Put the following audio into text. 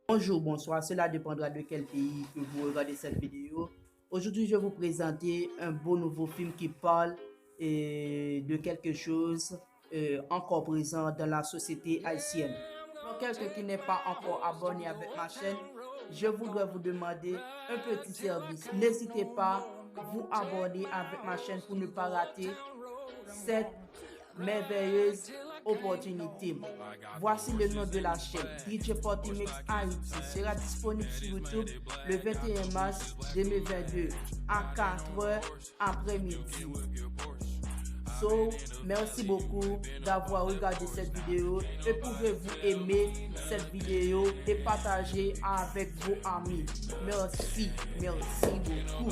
Bonjour, bonsoir, cela dépendra de quel pays que vous regardez cette vidéo. Aujourd'hui, je vais vous présenter un beau nouveau film qui parle de quelque chose encore présent dans la société haïtienne. Pour quelqu'un qui n'est pas encore abonné avec ma chaîne, je voudrais vous demander un petit service. N'hésitez pas à vous abonner avec ma chaîne pour ne pas rater cette merveilleuse opportunité. Voici le nom de la chaîne. DJ Party Mix Haïti sera disponible sur YouTube le 21 mars 2022 à 4h après-midi. Merci beaucoup d'avoir regardé cette vidéo et pouvez-vous aimer cette vidéo et partager avec vos amis. Merci beaucoup.